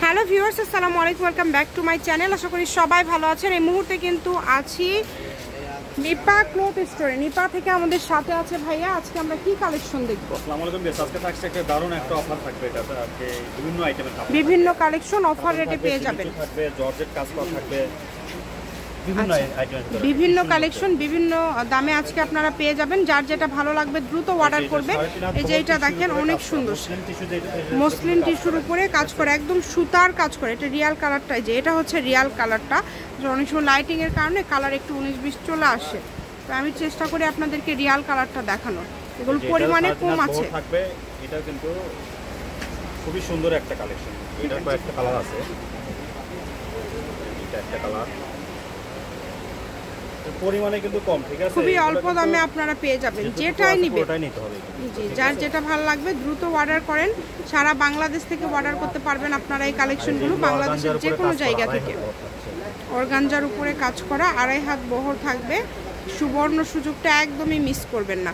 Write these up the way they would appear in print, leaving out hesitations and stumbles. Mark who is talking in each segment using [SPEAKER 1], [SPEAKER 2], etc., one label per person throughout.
[SPEAKER 1] Hello viewers, আসসালামু আলাইকুম, welcome back to my channel. আশা করি সবাই ভালো আছেন। এই মুহূর্তে কিন্তু আছি নিপা ক্লথ স্টোরে। নিপা থেকে আমাদের সাথে আছে ভাইয়া। আজকে আমরা কি কালেকশন দেখব?
[SPEAKER 2] আসসালামু আলাইকুম বেশ, আজকে থাকছে একটা দারুণ একটা অফার থাকবে। এটা আজকে বিভিন্ন আইটেমের থাকবে,
[SPEAKER 1] বিভিন্ন কালেকশন অফার রেটে পেয়ে যাবেন।
[SPEAKER 2] থাকবে জর্জেট কাজ করা থাকবে, বিভিন্ন আইটেম,
[SPEAKER 1] বিভিন্ন কালেকশন বিভিন্ন দামে আজকে আপনারা পেয়ে যাবেন। যার যেটা ভালো লাগবে দ্রুত অর্ডার করবেন। এই যে এটা দেখেন অনেক সুন্দর মসলিন টিস্যুর উপরে কাজ করে, একদম সুতার কাজ করে। এটা রিয়াল কালারটা, যে এটা হচ্ছে রিয়াল কালারটা। অনেক সময় লাইটিং এর কারণে কালার একটু 19-20 চলে আসে, তো আমি চেষ্টা করি আপনাদেরকে রিয়াল কালারটা দেখানোর। এগুলো পরিমাণে কম আছে
[SPEAKER 2] থাকবে। এটা কিন্তু খুবই সুন্দর একটা কালেকশন। এটার কয়েকটা কালার আছে, এটা একটা কালার, পরিমাণে কিন্তু কম, ঠিক আছে?
[SPEAKER 1] খুবই অল্প দামে আপনারা পেয়ে যাবেন। যেটাই নিবেন
[SPEAKER 2] ওটাই নিতে হবে।
[SPEAKER 1] জি, যার যেটা ভালো লাগবে দ্রুত অর্ডার করেন। সারা বাংলাদেশ থেকে অর্ডার করতে পারবেন আপনারা এই কালেকশনগুলো, বাংলাদেশের যে কোনো জায়গা থেকে। অর্গানজার উপরে কাজ করা, 2.5 হাত বহর থাকবে। সুবর্ণ সুযোগটা একদমই মিস করবেন না।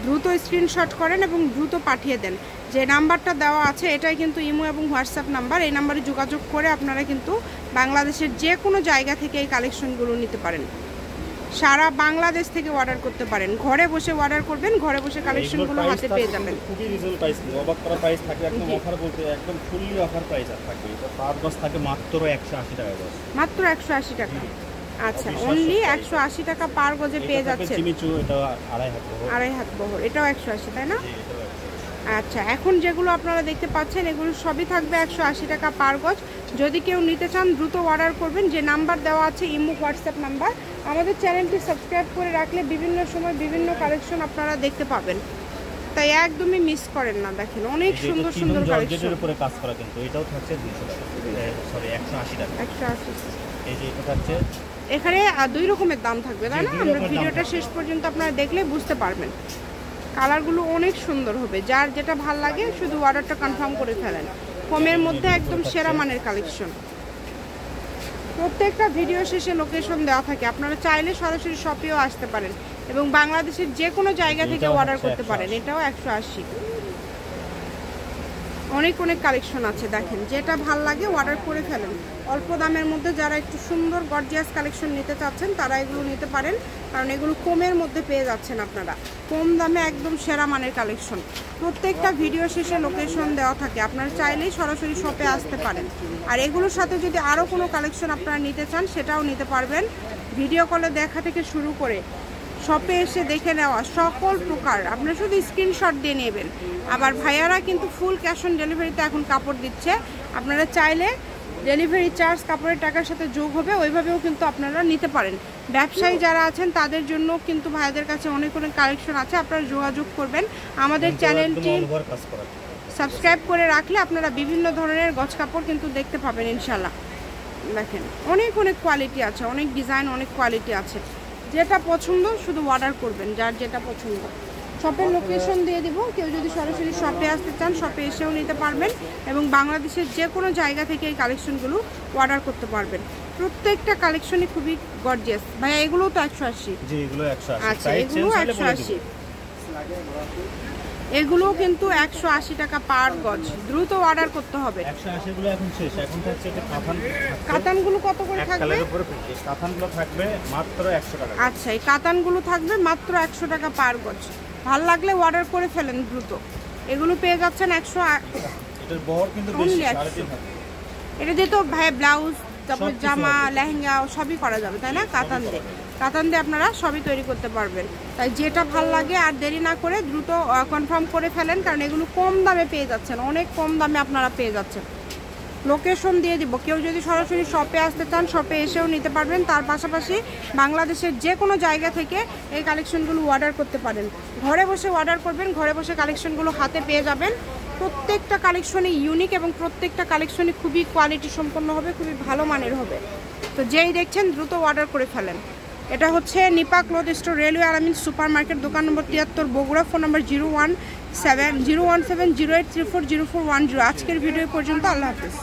[SPEAKER 1] দ্রুত স্ক্রিনশট করেন এবং দ্রুত পাঠিয়ে দেন। যে নাম্বারটা দেওয়া আছে এটাই কিন্তু ইমো এবং হোয়াটসঅ্যাপ নাম্বার। এই নাম্বারে যোগাযোগ করে আপনারা কিন্তু বাংলাদেশের যে কোনো জায়গা থেকে এই কালেকশনগুলো নিতে পারেন। সারা বাংলাদেশ থেকে অর্ডার করতে পারেন। ঘরে বসে অর্ডার করবেন, ঘরে বসে কালেকশনগুলো হাতে পেয়ে যাবেন।
[SPEAKER 2] খুবই রিজনেবল প্রাইস, অবাক করা প্রাইস থাকে। একদম অফার বলতে একদম ফুললি অফার প্রাইস থাকবে। এটা 5 গজ থাকে মাত্র 180 টাকা গজ,
[SPEAKER 1] মাত্র 180 টাকা। আচ্ছা, অনলি 180 টাকা পার গজে পেয়ে যাচ্ছে।
[SPEAKER 2] চিমিচু এটা
[SPEAKER 1] 2.5 হাত বহর, এটাও 180, তাই না? আচ্ছা, এখন যেগুলো আপনারা দেখতে পাচ্ছেন এগুলো সবই থাকবে 180 টাকা পার গজ। যদি কেউ নিতে চান দ্রুত অর্ডার করবেন। যে নাম্বার দেওয়া আছে ইমো হোয়াটসঅ্যাপ নাম্বার। আমাদের চ্যানেলটি সাবস্ক্রাইব করে রাখলে বিভিন্ন সময় বিভিন্ন কালেকশন আপনারা দেখতে পাবেন, তাই একদমই মিস করেন না। দেখেন অনেক সুন্দর সুন্দর কালেকশন
[SPEAKER 2] উপরে কাজ করা, কিন্তু এটাও থাকছে 200 টাকা, সরি 180 টাকা।
[SPEAKER 1] 180।
[SPEAKER 2] এই যে এটা থাকছে,
[SPEAKER 1] এখানে 2 রকমের দাম থাকবে, তাই না? আমরা ভিডিওটা শেষ পর্যন্ত আপনারা দেখলে বুঝতে পারবেন। কালারগুলো অনেক সুন্দর হবে। যার যেটা ভাল লাগে শুধু অর্ডারটা কনফার্ম করে ফেলেন। কমের মধ্যে একদম সেরা মানের কালেকশন। প্রত্যেকটা ভিডিও শেষে লোকেশন দেওয়া থাকে, আপনারা চাইলে সরাসরি শপেও আসতে পারেন এবং বাংলাদেশের যে কোনো জায়গা থেকে অর্ডার করতে পারেন। এটাও 180। অনেক অনেক কালেকশন আছে, দেখেন যেটা ভাল লাগে অর্ডার করে ফেলেন। অল্প দামের মধ্যে যারা একটু সুন্দর গর্জিয়াস কালেকশন নিতে চাচ্ছেন তারা এগুলো নিতে পারেন, কারণ এগুলো কমের মধ্যে পেয়ে যাচ্ছেন আপনারা। কম দামে একদম সেরা মানের কালেকশন। প্রত্যেকটা ভিডিও শেষে লোকেশন দেওয়া থাকে, আপনারা চাইলেই সরাসরি শপে আসতে পারেন। আর এগুলোর সাথে যদি আরও কোনো কালেকশন আপনারা নিতে চান সেটাও নিতে পারবেন। ভিডিও কলে দেখা থেকে শুরু করে শপে এসে দেখে নেওয়া সকল প্রকার আপনারা শুধু স্ক্রিনশট দিয়ে নেবেন। আবার ভাইয়ারা কিন্তু ফুল ক্যাশ অন ডেলিভারিতে এখন কাপড় দিচ্ছে। আপনারা চাইলে ডেলিভারি চার্জ কাপড়ের টাকার সাথে যোগ হবে, ওইভাবেও কিন্তু আপনারা নিতে পারেন। ব্যবসায়ী যারা আছেন তাদের জন্য কিন্তু ভাইয়াদের কাছে অনেক অনেক কালেকশন আছে, আপনারা যোগাযোগ করবেন। আমাদের চ্যানেলটি সাবস্ক্রাইব করে রাখলে আপনারা বিভিন্ন ধরনের গজ কাপড় কিন্তু দেখতে পাবেন ইনশাল্লাহ। দেখেন অনেক অনেক কোয়ালিটি আছে, অনেক ডিজাইন, অনেক কোয়ালিটি আছে। যেটা পছন্দ শুধু অর্ডার করবেন, যার যেটা পছন্দ। শপের লোকেশন দিয়ে দিব, কেউ যদি সরাসরি শপে আসতে চান শপে এসেও নিতে পারবেন এবং বাংলাদেশের যে কোনো জায়গা থেকে এই কালেকশনগুলো অর্ডার করতে পারবেন। প্রত্যেকটা কালেকশনই খুবই গর্জিয়াস। ভাইয়া এগুলোও তো 180?
[SPEAKER 2] জি, এগুলো 180।
[SPEAKER 1] আচ্ছা, এগুলো 180। এগুলোও কিন্তু 180 টাকা পার গজ। দ্রুত অর্ডার করতে হবে।
[SPEAKER 2] 180 গুলো এখন শেষ, এখন থাকছে এটা কাতান।
[SPEAKER 1] কাতানগুলো কত করে থাকবে?
[SPEAKER 2] কাতানগুলো থাকবে মাত্র 100 টাকা।
[SPEAKER 1] আচ্ছা, এই কাতানগুলো থাকবে মাত্র 100 টাকা পার গজ। ভাল লাগলে অর্ডার করে ফেলেন দ্রুত। এগুলো পেয়ে যাচ্ছেন 100।
[SPEAKER 2] এটার বহর কিন্তু বেশি, 3.5 হাত।
[SPEAKER 1] এটা দিয়ে তো ভাই ব্লাউজ, তারপর জামা, লেহেঙ্গা সবই করা যাবে, তাই না? কাতান দিয়ে আপনারা সবই তৈরি করতে পারবেন। তাই যেটা ভাল লাগে আর দেরি না করে দ্রুত কনফার্ম করে ফেলেন, কারণ এগুলো কম দামে পেয়ে যাচ্ছেন, অনেক কম দামে আপনারা পেয়ে যাচ্ছেন। লোকেশন দিয়ে দিব, কেউ যদি সরাসরি শপে আসতে চান শপে এসেও নিতে পারবেন। তার পাশাপাশি বাংলাদেশের যে কোনো জায়গা থেকে এই কালেকশনগুলো অর্ডার করতে পারেন। ঘরে বসে অর্ডার করবেন, ঘরে বসে কালেকশনগুলো হাতে পেয়ে যাবেন। প্রত্যেকটা কালেকশনই ইউনিক এবং প্রত্যেকটা কালেকশনই খুবই কোয়ালিটি সম্পন্ন হবে, খুবই ভালো মানের হবে। তো যেই দেখছেন দ্রুত অর্ডার করে ফেলেন। এটা হচ্ছে নিপা ক্লথ স্টোর, রেলওয়ে আলামিন সুপার মার্কেট, দোকান নম্বর 73, বগুড়া। ফোন নম্বর 01708340410। আজকের ভিডিও পর্যন্ত। আল্লাহ হাফিজ।